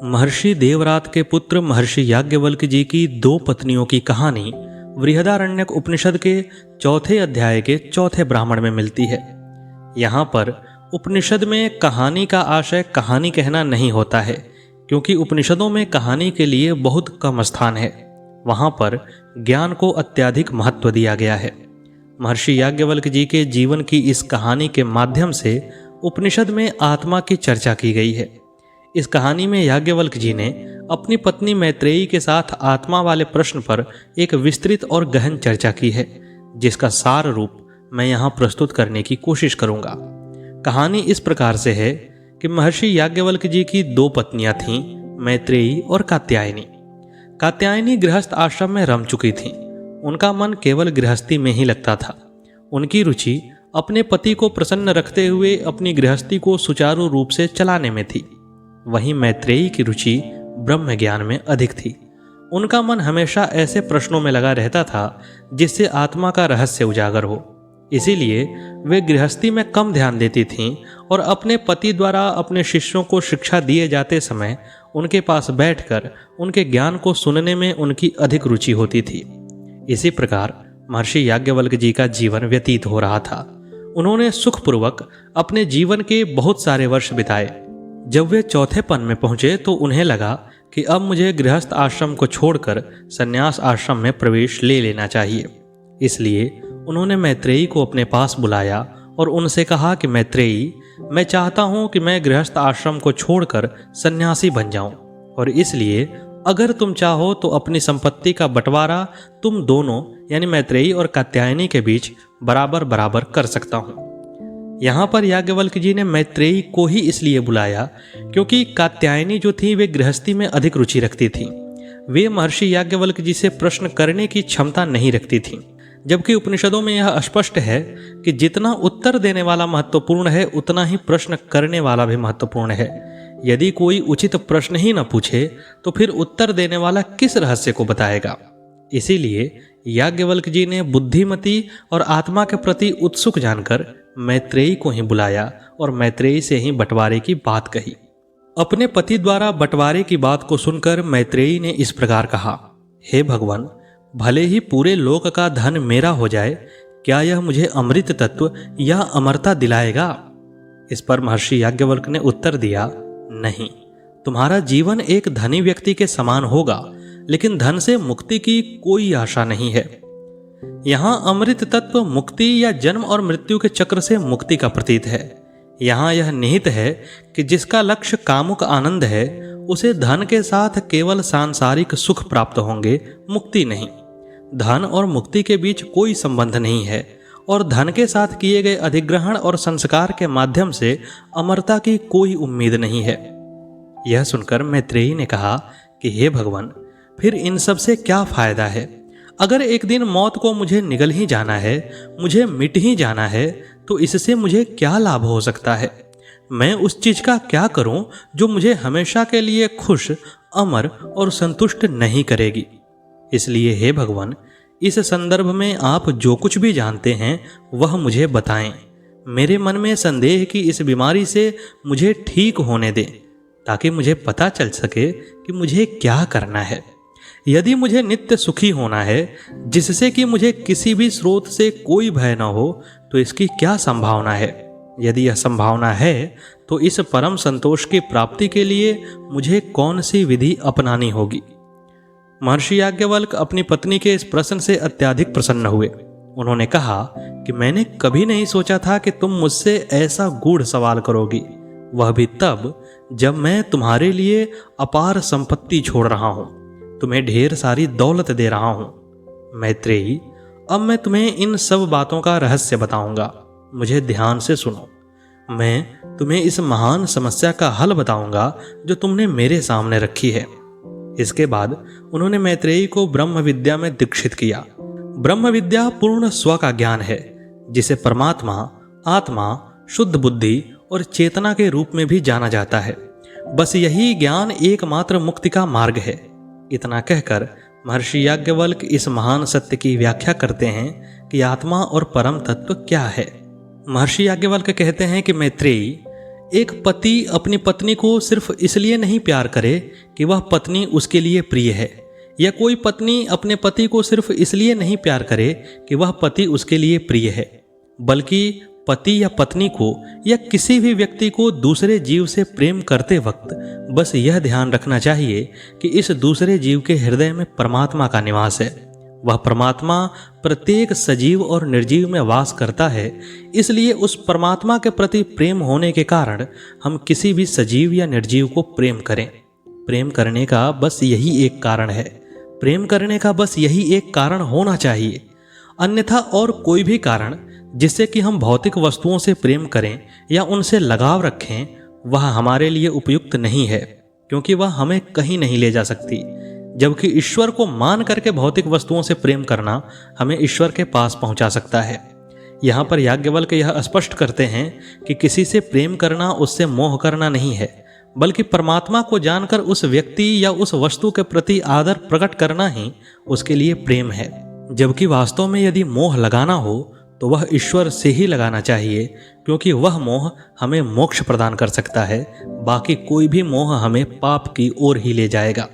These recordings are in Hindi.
महर्षि देवरात के पुत्र महर्षि याज्ञवल्क्य जी की दो पत्नियों की कहानी बृहदारण्यक उपनिषद के चौथे अध्याय के चौथे ब्राह्मण में मिलती है। यहाँ पर उपनिषद में कहानी का आशय कहानी कहना नहीं होता है, क्योंकि उपनिषदों में कहानी के लिए बहुत कम स्थान है। वहाँ पर ज्ञान को अत्यधिक महत्व दिया गया है। महर्षि याज्ञवल्क्य जी के जीवन की इस कहानी के माध्यम से उपनिषद में आत्मा की चर्चा की गई है। इस कहानी में याज्ञवल्क्य जी ने अपनी पत्नी मैत्रेयी के साथ आत्मा वाले प्रश्न पर एक विस्तृत और गहन चर्चा की है, जिसका सार रूप मैं यहाँ प्रस्तुत करने की कोशिश करूँगा। कहानी इस प्रकार से है कि महर्षि याज्ञवल्क्य जी की दो पत्नियां थीं, मैत्रेयी और कात्यायनी। कात्यायनी गृहस्थ आश्रम में रम चुकी थीं। उनका मन केवल गृहस्थी में ही लगता था। उनकी रुचि अपने पति को प्रसन्न रखते हुए अपनी गृहस्थी को सुचारू रूप से चलाने में थी। वहीं मैत्रेयी की रुचि ब्रह्म ज्ञान में अधिक थी। उनका मन हमेशा ऐसे प्रश्नों में लगा रहता था जिससे आत्मा का रहस्य उजागर हो। इसीलिए वे गृहस्थी में कम ध्यान देती थीं और अपने पति द्वारा अपने शिष्यों को शिक्षा दिए जाते समय उनके पास बैठकर उनके ज्ञान को सुनने में उनकी अधिक रुचि होती थी। इसी प्रकार महर्षि याज्ञवल्क्य जी का जीवन व्यतीत हो रहा था। उन्होंने सुखपूर्वक अपने जीवन के बहुत सारे वर्ष बिताए। जब वे चौथे पन में पहुंचे तो उन्हें लगा कि अब मुझे गृहस्थ आश्रम को छोड़कर संन्यास आश्रम में प्रवेश ले लेना चाहिए। इसलिए उन्होंने मैत्रेयी को अपने पास बुलाया और उनसे कहा कि मैत्रेयी, मैं चाहता हूं कि मैं गृहस्थ आश्रम को छोड़कर सन्यासी बन जाऊं, और इसलिए अगर तुम चाहो तो अपनी संपत्ति का बंटवारा तुम दोनों यानी मैत्रेयी और कात्यायनी के बीच बराबर बराबर कर सकता हूं। यहाँ पर याज्ञवल्क्य जी ने मैत्रेयी को ही इसलिए बुलाया क्योंकि कात्यायनी जो थी वे गृहस्थी में अधिक रुचि रखती थी। वे महर्षि याज्ञवल्क्य जी से प्रश्न करने की क्षमता नहीं रखती थीं, जबकि उपनिषदों में यह स्पष्ट है कि जितना उत्तर देने वाला महत्वपूर्ण है उतना ही प्रश्न करने वाला भी महत्वपूर्ण है। यदि कोई उचित प्रश्न ही न पूछे तो फिर उत्तर देने वाला किस रहस्य को बताएगा। इसीलिए याज्ञवल्क्य जी ने बुद्धिमती और आत्मा के प्रति उत्सुक जानकर मैत्रेयी को ही बुलाया और मैत्रेयी से ही बंटवारे की बात कही। अपने पति द्वारा बंटवारे की बात को सुनकर मैत्रेयी ने इस प्रकार कहा, हे भगवान, भले ही पूरे लोक का धन मेरा हो जाए, क्या यह मुझे अमृत तत्व या अमरता दिलाएगा? इस पर महर्षि याज्ञवल्क्य ने उत्तर दिया, नहीं, तुम्हारा जीवन एक धनी व्यक्ति के समान होगा, लेकिन धन से मुक्ति की कोई आशा नहीं है। यहाँ अमृत तत्व मुक्ति या जन्म और मृत्यु के चक्र से मुक्ति का प्रतीत है। यहाँ यह निहित है कि जिसका लक्ष्य कामुक आनंद है उसे धन के साथ केवल सांसारिक सुख प्राप्त होंगे, मुक्ति नहीं। धन और मुक्ति के बीच कोई संबंध नहीं है, और धन के साथ किए गए अधिग्रहण और संस्कार के माध्यम से अमरता की कोई उम्मीद नहीं है। यह सुनकर मैत्रेयी ने कहा कि हे भगवान, फिर इन सब से क्या फायदा है? अगर एक दिन मौत को मुझे निगल ही जाना है, मुझे मिट ही जाना है, तो इससे मुझे क्या लाभ हो सकता है? मैं उस चीज का क्या करूं जो मुझे हमेशा के लिए खुश, अमर और संतुष्ट नहीं करेगी? इसलिए हे भगवान, इस संदर्भ में आप जो कुछ भी जानते हैं वह मुझे बताएं। मेरे मन में संदेह की इस बीमारी से मुझे ठीक होने दें, ताकि मुझे पता चल सके कि मुझे क्या करना है। यदि मुझे नित्य सुखी होना है, जिससे कि मुझे किसी भी स्रोत से कोई भय न हो, तो इसकी क्या संभावना है? यदि यह संभावना है तो इस परम संतोष की प्राप्ति के लिए मुझे कौन सी विधि अपनानी होगी? महर्षि याज्ञवल्क्य अपनी पत्नी के इस प्रश्न से अत्यधिक प्रसन्न हुए। उन्होंने कहा कि मैंने कभी नहीं सोचा था कि तुम मुझसे ऐसा गूढ़ सवाल करोगी, वह भी तब जब मैं तुम्हारे लिए अपार संपत्ति छोड़ रहा हूं, तुम्हें ढेर सारी दौलत दे रहा हूं। मैत्रेयी, अब मैं तुम्हें इन सब बातों का रहस्य बताऊंगा। मुझे ध्यान से सुनो। मैं तुम्हें इस महान समस्या का हल बताऊंगा जो तुमने मेरे सामने रखी है। इसके बाद उन्होंने मैत्रेयी को ब्रह्म विद्या में दीक्षित किया। ब्रह्म विद्या पूर्ण स्व का ज्ञान है, जिसे परमात्मा, आत्मा, शुद्ध बुद्धि और चेतना के रूप में भी जाना जाता है। बस यही ज्ञान एकमात्र मुक्ति का मार्ग है। इतना कहकर महर्षि याज्ञवल्क्य इस महान सत्य की व्याख्या करते हैं कि आत्मा और परम तत्व क्या है। महर्षि याज्ञवल्क्य कहते हैं कि मैत्रेयी, एक पति अपनी पत्नी को सिर्फ इसलिए नहीं प्यार करे कि वह पत्नी उसके लिए प्रिय है, या कोई पत्नी अपने पति को सिर्फ इसलिए नहीं प्यार करे कि वह पति उसके लिए प्रिय है, बल्कि पति या पत्नी को या किसी भी व्यक्ति को दूसरे जीव से प्रेम करते वक्त बस यह ध्यान रखना चाहिए कि इस दूसरे जीव के हृदय में परमात्मा का निवास है। वह परमात्मा प्रत्येक सजीव और निर्जीव में वास करता है, इसलिए उस परमात्मा के प्रति प्रेम होने के कारण हम किसी भी सजीव या निर्जीव को प्रेम करें। प्रेम करने का बस यही एक कारण है, प्रेम करने का बस यही एक कारण होना चाहिए। अन्यथा और कोई भी कारण जिससे कि हम भौतिक वस्तुओं से प्रेम करें या उनसे लगाव रखें, वह हमारे लिए उपयुक्त नहीं है, क्योंकि वह हमें कहीं नहीं ले जा सकती। जबकि ईश्वर को मान करके भौतिक वस्तुओं से प्रेम करना हमें ईश्वर के पास पहुंचा सकता है। यहाँ पर याज्ञवल्क्य यह स्पष्ट करते हैं कि किसी से प्रेम करना उससे मोह करना नहीं है, बल्कि परमात्मा को जानकर उस व्यक्ति या उस वस्तु के प्रति आदर प्रकट करना ही उसके लिए प्रेम है। जबकि वास्तव में यदि मोह लगाना हो तो वह ईश्वर से ही लगाना चाहिए, क्योंकि वह मोह हमें मोक्ष प्रदान कर सकता है। बाकी कोई भी मोह हमें पाप की ओर ही ले जाएगा।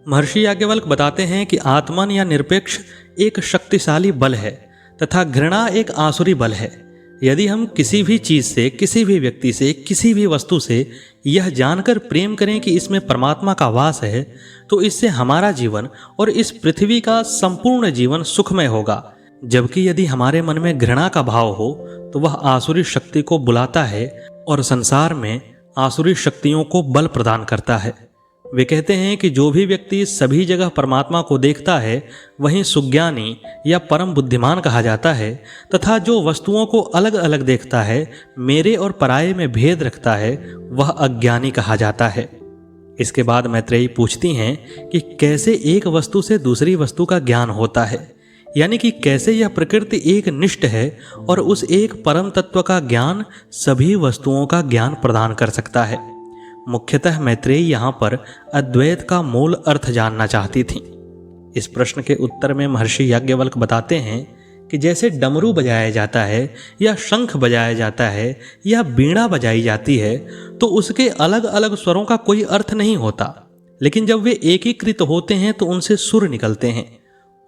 महर्षि याज्ञवल्क्य बताते हैं कि आत्मन या निरपेक्ष एक शक्तिशाली बल है तथा घृणा एक आसुरी बल है। यदि हम किसी भी चीज से, किसी भी व्यक्ति से, किसी भी वस्तु से यह जानकर प्रेम करें कि इसमें परमात्मा का वास है, तो इससे हमारा जीवन और इस पृथ्वी का संपूर्ण जीवन सुखमय होगा। जबकि यदि हमारे मन में घृणा का भाव हो तो वह आसुरी शक्ति को बुलाता है और संसार में आसुरी शक्तियों को बल प्रदान करता है। वे कहते हैं कि जो भी व्यक्ति सभी जगह परमात्मा को देखता है वहीं सुज्ञानी या परम बुद्धिमान कहा जाता है, तथा जो वस्तुओं को अलग अलग देखता है, मेरे और पराये में भेद रखता है, वह अज्ञानी कहा जाता है। इसके बाद मैत्रेयी पूछती हैं कि कैसे एक वस्तु से दूसरी वस्तु का ज्ञान होता है, यानी कि कैसे यह प्रकृति एक निष्ठ है और उस एक परम तत्व का ज्ञान सभी वस्तुओं का ज्ञान प्रदान कर सकता है। मुख्यतः मैत्रेयी यहाँ पर अद्वैत का मूल अर्थ जानना चाहती थीं। इस प्रश्न के उत्तर में महर्षि याज्ञवल्क्य बताते हैं कि जैसे डमरू बजाया जाता है या शंख बजाया जाता है या बीड़ा बजाई जाती है, तो उसके अलग अलग स्वरों का कोई अर्थ नहीं होता, लेकिन जब वे एकीकृत होते हैं तो उनसे सुर निकलते हैं।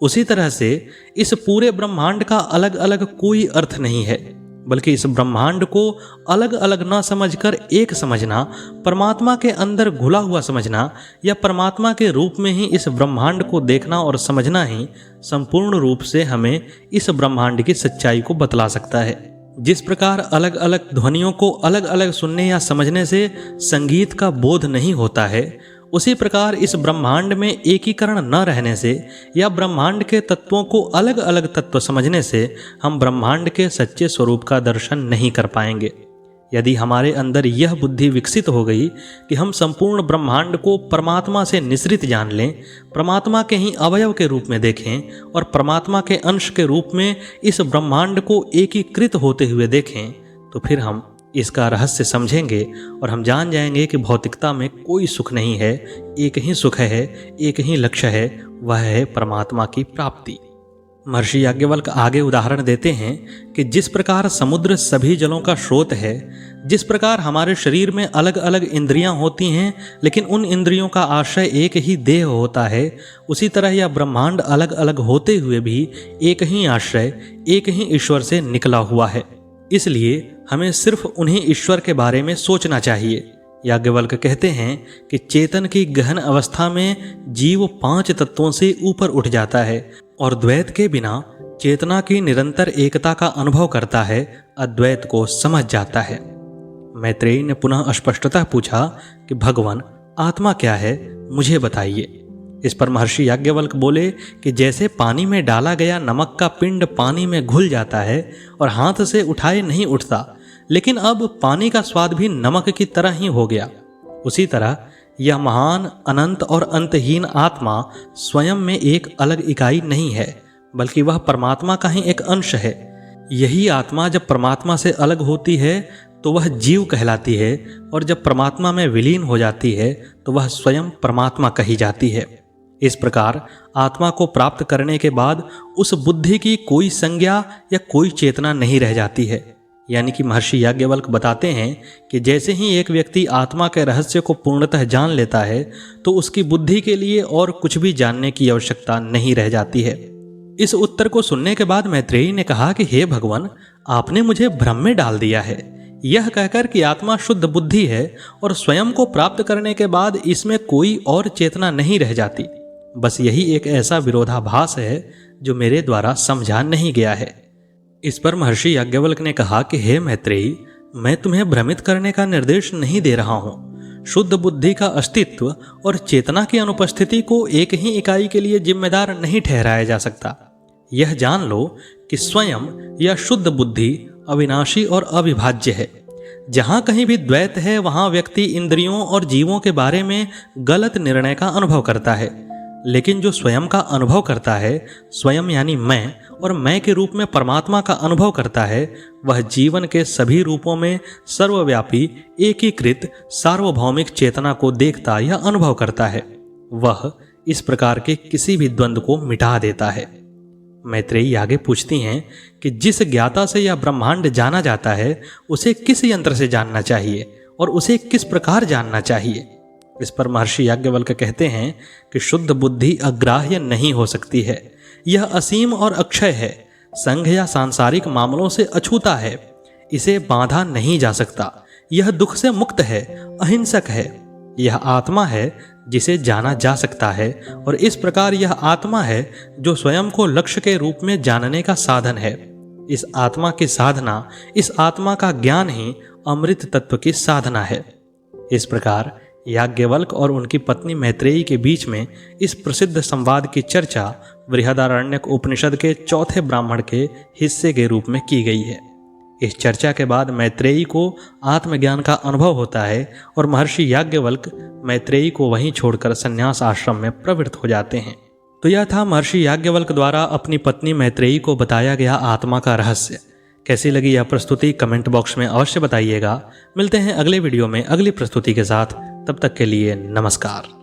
उसी तरह से इस पूरे ब्रह्मांड का अलग अलग कोई अर्थ नहीं है, बल्कि इस ब्रह्मांड को अलग अलग न समझकर एक समझना, परमात्मा के अंदर घुला हुआ समझना या परमात्मा के रूप में ही इस ब्रह्मांड को देखना और समझना ही संपूर्ण रूप से हमें इस ब्रह्मांड की सच्चाई को बतला सकता है। जिस प्रकार अलग अलग ध्वनियों को अलग अलग सुनने या समझने से संगीत का बोध नहीं होता है, उसी प्रकार इस ब्रह्मांड में एकीकरण न रहने से या ब्रह्मांड के तत्वों को अलग अलग तत्व समझने से हम ब्रह्मांड के सच्चे स्वरूप का दर्शन नहीं कर पाएंगे। यदि हमारे अंदर यह बुद्धि विकसित हो गई कि हम संपूर्ण ब्रह्मांड को परमात्मा से निश्रित जान लें, परमात्मा के ही अवयव के रूप में देखें और परमात्मा के अंश के रूप में इस ब्रह्मांड को एकीकृत होते हुए देखें, तो फिर हम इसका रहस्य समझेंगे और हम जान जाएंगे कि भौतिकता में कोई सुख नहीं है, एक ही सुख है, एक ही लक्ष्य है, वह है परमात्मा की प्राप्ति। महर्षि याज्ञवल्क्य आगे उदाहरण देते हैं कि जिस प्रकार समुद्र सभी जलों का स्रोत है, जिस प्रकार हमारे शरीर में अलग अलग इंद्रियां होती हैं लेकिन उन इंद्रियों का आश्रय एक ही देह होता है, उसी तरह यह ब्रह्मांड अलग अलग होते हुए भी एक ही आश्रय, एक ही ईश्वर से निकला हुआ है। इसलिए हमें सिर्फ उन्हीं ईश्वर के बारे में सोचना चाहिए। याज्ञवल्क्य कहते हैं कि चेतन की गहन अवस्था में जीव 5 तत्वों से ऊपर उठ जाता है और द्वैत के बिना चेतना की निरंतर एकता का अनुभव करता है, अद्वैत को समझ जाता है। मैत्रेयी ने पुनः स्पष्टतः पूछा कि भगवान आत्मा क्या है, मुझे बताइए। इस पर महर्षि याज्ञवल्क्य बोले कि जैसे पानी में डाला गया नमक का पिंड पानी में घुल जाता है और हाथ से उठाए नहीं उठता, लेकिन अब पानी का स्वाद भी नमक की तरह ही हो गया, उसी तरह यह महान अनंत और अंतहीन आत्मा स्वयं में एक अलग इकाई नहीं है, बल्कि वह परमात्मा का ही एक अंश है। यही आत्मा जब परमात्मा से अलग होती है तो वह जीव कहलाती है, और जब परमात्मा में विलीन हो जाती है तो वह स्वयं परमात्मा कही जाती है। इस प्रकार आत्मा को प्राप्त करने के बाद उस बुद्धि की कोई संज्ञा या कोई चेतना नहीं रह जाती है। यानी कि महर्षि याज्ञवल्क्य बताते हैं कि जैसे ही एक व्यक्ति आत्मा के रहस्य को पूर्णतः जान लेता है तो उसकी बुद्धि के लिए और कुछ भी जानने की आवश्यकता नहीं रह जाती है। इस उत्तर को सुनने के बाद मैत्रेयी ने कहा कि हे भगवान, आपने मुझे भ्रम में डाल दिया है। यह कहकर कि आत्मा शुद्ध बुद्धि है और स्वयं को प्राप्त करने के बाद इसमें कोई और चेतना नहीं रह जाती, बस यही एक ऐसा विरोधाभास है जो मेरे द्वारा समझा नहीं गया है। इस पर महर्षि याज्ञवल्क्य ने कहा कि हे मैत्रेयी, मैं तुम्हें भ्रमित करने का निर्देश नहीं दे रहा हूँ। शुद्ध बुद्धि का अस्तित्व और चेतना की अनुपस्थिति को एक ही इकाई के लिए जिम्मेदार नहीं ठहराया जा सकता। यह जान लो कि स्वयं या शुद्ध बुद्धि अविनाशी और अविभाज्य है। जहाँ कहीं भी द्वैत है वहाँ व्यक्ति इंद्रियों और जीवों के बारे में गलत निर्णय का अनुभव करता है, लेकिन जो स्वयं का अनुभव करता है, स्वयं यानी मैं, और मैं के रूप में परमात्मा का अनुभव करता है, वह जीवन के सभी रूपों में सर्वव्यापी एकीकृत सार्वभौमिक चेतना को देखता या अनुभव करता है। वह इस प्रकार के किसी भी द्वंद्व को मिटा देता है। मैत्रेयी आगे पूछती हैं कि जिस ज्ञाता से यह ब्रह्मांड जाना जाता है उसे किस यंत्र से जानना चाहिए और उसे किस प्रकार जानना चाहिए। इस पर महर्षि याज्ञवल्क्य कहते हैं कि शुद्ध बुद्धि अग्राह्य नहीं हो सकती है। यह असीम और अक्षय है, संघ या सांसारिक मामलों से अछूता है, इसे बांधा नहीं जा सकता। यह दुख से मुक्त है, अहिंसक है। यह आत्मा है जिसे जाना जा सकता है और इस प्रकार यह आत्मा है जो स्वयं को लक्ष्य के रूप में जानने का साधन है। इस आत्मा की साधना, इस आत्मा का ज्ञान ही अमृत तत्व की साधना है। इस प्रकार याज्ञवल्क्य और उनकी पत्नी मैत्रेयी के बीच में इस प्रसिद्ध संवाद की चर्चा बृहदारण्यक उपनिषद के चौथे ब्राह्मण के हिस्से के रूप में की गई है। इस चर्चा के बाद मैत्रेयी को आत्मज्ञान का अनुभव होता है और महर्षि याज्ञवल्क्य मैत्रेयी को वहीं छोड़कर संन्यास आश्रम में प्रवृत्त हो जाते हैं। तो यह था महर्षि याज्ञवल्क्य द्वारा अपनी पत्नी मैत्रेयी को बताया गया आत्मा का रहस्य। कैसी लगी यह प्रस्तुति कमेंट बॉक्स में अवश्य बताइएगा। मिलते हैं अगले वीडियो में अगली प्रस्तुति के साथ। तब तक के लिए नमस्कार।